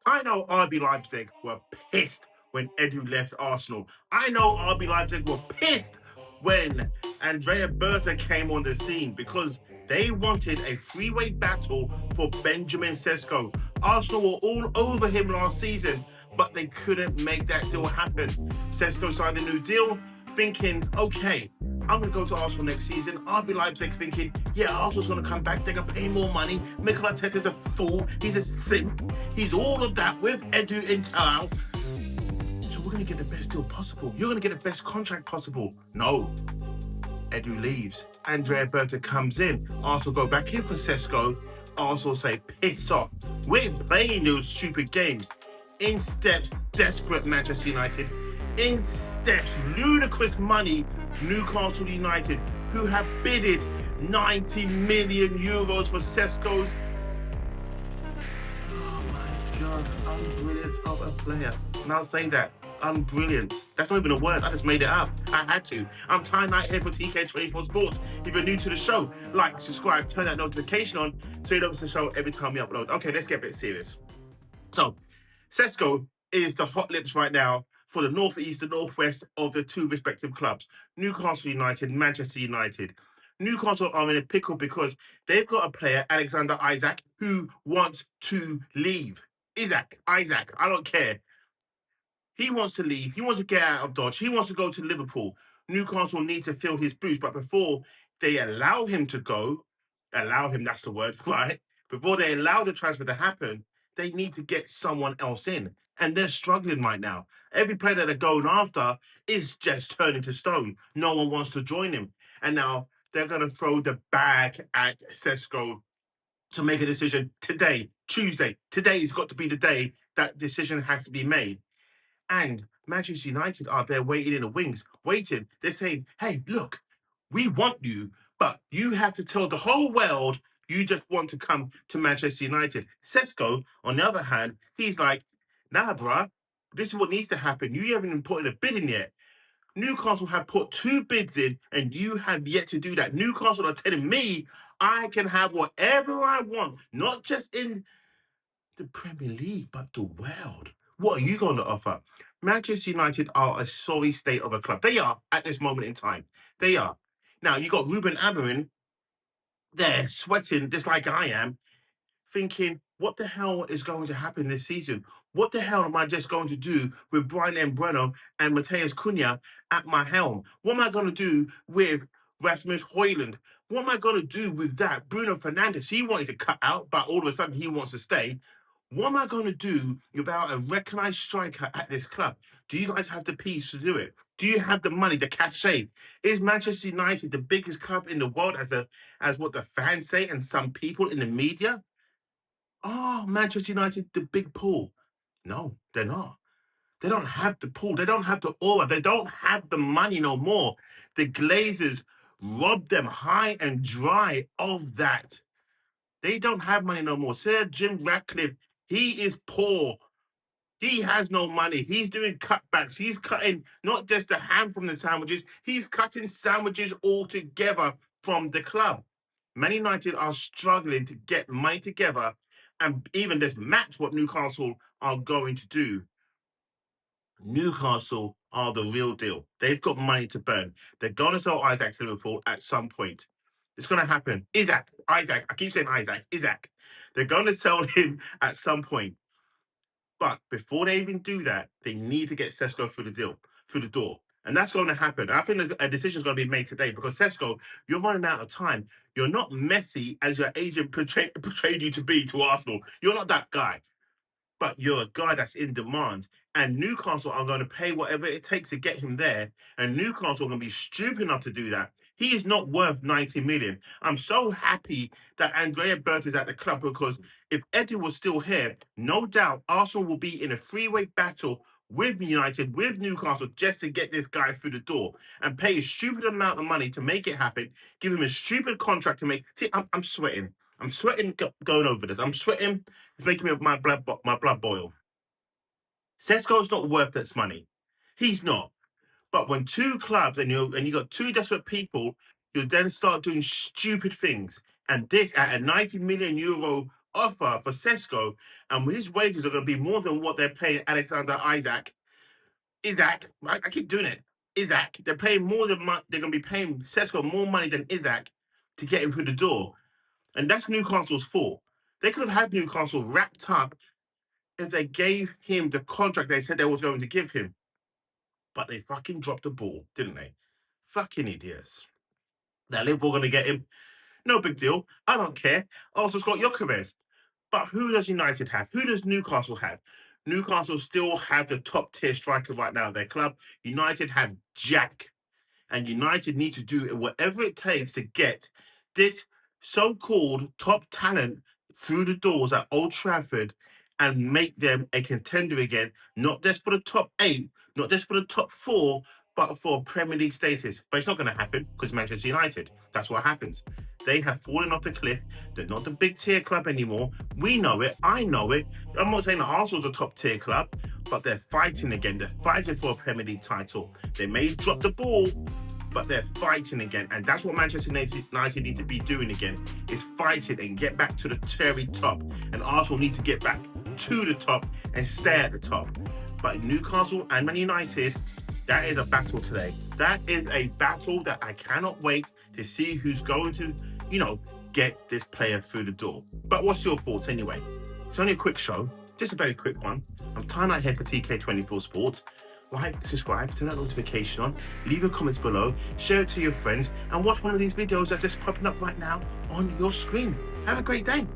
I know RB Leipzig were pissed when Edu left Arsenal. I know RB Leipzig were pissed when Andrea Berta came on the scene because they wanted a three-way battle for Benjamin Sesko. Arsenal were all over him last season, but they couldn't make that deal happen. Sesko signed a new deal, thinking, okay, I'm going to go to Arsenal next season. RB Leipzig thinking, yeah, Arsenal's going to come back. They're going to pay more money. Mikel Arteta's a fool. He's a simp. He's all of that with Edu in tow. So we're going to get the best deal possible. You're going to get the best contract possible. No. Edu leaves. Andrea Berta comes in. Arsenal go back in for Sesko. Arsenal say, piss off. We ain't playing those stupid games. In steps desperate Manchester United. In steps ludicrous money Newcastle United, who have bidded 90 million euros for Sesko's. Oh my God, unbrilliance of a player. Now say that. Unbrilliant. That's not even a word. I just made it up. I had to. I'm Ty Knight here for TK24 Sports. If you're new to the show, like, subscribe, turn that notification on so you don't miss the show every time we upload. Okay, let's get a bit serious. So, Sesko is the hot lips right now for the northeast and northwest of the two respective clubs, Newcastle United, Manchester United. Newcastle are in a pickle because they've got a player, Alexander Isak, who wants to leave. Isaac, I don't care. He wants to leave. He wants to get out of Dodge. He wants to go to Liverpool. Newcastle need to fill his boots. But before they allow him to go, that's the word, right? Before they allow the transfer to happen, they need to get someone else in. And they're struggling right now. Every player that they're going after is just turning to stone. No one wants to join him. And now they're going to throw the bag at Sesko to make a decision today, Tuesday. Today's got to be the day that decision has to be made. And Manchester United are there waiting in the wings, waiting. They're saying, hey, look, we want you, but you have to tell the whole world you just want to come to Manchester United. Sesko, on the other hand, he's like, nah, bruh, this is what needs to happen. You haven't even put in a bid in yet. Newcastle have put 2 bids in, and you have yet to do that. Newcastle are telling me I can have whatever I want, not just in the Premier League, but the world. What are you going to offer? Manchester United are a sorry state of a club. They are at this moment in time. They are. Now, you got Ruben Amorim there sweating just like I am, thinking, what the hell is going to happen this season? What the hell am I just going to do with Brian Breno and Mateus Cunha at my helm? What am I going to do with Rasmus Højlund? What am I going to do with that? Bruno Fernandes, he wanted to cut out, but all of a sudden he wants to stay. What am I going to do without a recognised striker at this club? Do you guys have the peace to do it? Do you have the money, the cachet? Is Manchester United the biggest club in the world as what the fans say and some people in the media? Oh, Manchester United, the big pool. No, they're not. They don't have the pool. They don't have the aura. They don't have the money no more. The Glazers robbed them high and dry of that. They don't have money no more. Sir Jim Ratcliffe, he is poor. He has no money. He's doing cutbacks. He's cutting not just the ham from the sandwiches, he's cutting sandwiches altogether from the club. Man United are struggling to get money together and even just match what Newcastle are going to do. Newcastle are the real deal. They've got money to burn. They're going to sell Isaac to Liverpool at some point. It's going to happen. Isaac. I keep saying Isaac. They're going to sell him at some point. But before they even do that, they need to get Sesko through the door. And that's going to happen. I think a decision is going to be made today because Sesko, you're running out of time. You're not Messi as your agent portrayed you to be to Arsenal. You're not that guy. But you're a guy that's in demand. And Newcastle are going to pay whatever it takes to get him there. And Newcastle are going to be stupid enough to do that. He is not worth 90 million. I'm so happy that Andrea Berta is at the club because if Eddie was still here, no doubt Arsenal will be in a three-way battle with United, with Newcastle, just to get this guy through the door and pay a stupid amount of money to make it happen, give him a stupid contract to make. See, I'm sweating. I'm sweating going over this. I'm sweating. It's making me my blood boil. Sesko's not worth this money. He's not. But when two clubs and you got two desperate people, you then start doing stupid things. And this at a 90 million euro offer for Sesko, and his wages are going to be more than what they're paying Alexander Isaac. I keep doing it. Isaac. They're paying more than they're going to be paying Sesko more money than Isaac to get him through the door, and that's Newcastle's fault. They could have had Newcastle wrapped up if they gave him the contract they said they was going to give him, but they fucking dropped the ball, didn't they? Fucking idiots. Now Liverpool going to get him. No big deal. I don't care. Arsenal's got Gyökeres. But who does United have? Who does Newcastle have? Newcastle still have the top tier striker right now in their club. United have HIJACK. And United need to do whatever it takes to get this so-called top talent through the doors at Old Trafford and make them a contender again, not just for the top 8, not just for the top 4, but for Premier League status. But it's not going to happen because Manchester United, that's what happens. They have fallen off the cliff. They're not the big tier club anymore. We know it. I know it. I'm not saying that Arsenal's a top tier club, but they're fighting again. They're fighting for a Premier League title. They may drop the ball, but they're fighting again. And that's what Manchester United need to be doing again, is fighting and get back to the cherry top. And Arsenal need to get back to the top and stay at the top. But Newcastle and Man United, that is a battle today. That is a battle that I cannot wait to see who's going to, get this player through the door. But what's your thoughts anyway? It's only a quick show, just a very quick one. I'm tying out here for TK24 Sports. Like, subscribe, turn that notification on, leave your comments below, share it to your friends, and watch one of these videos that's just popping up right now on your screen. Have a great day.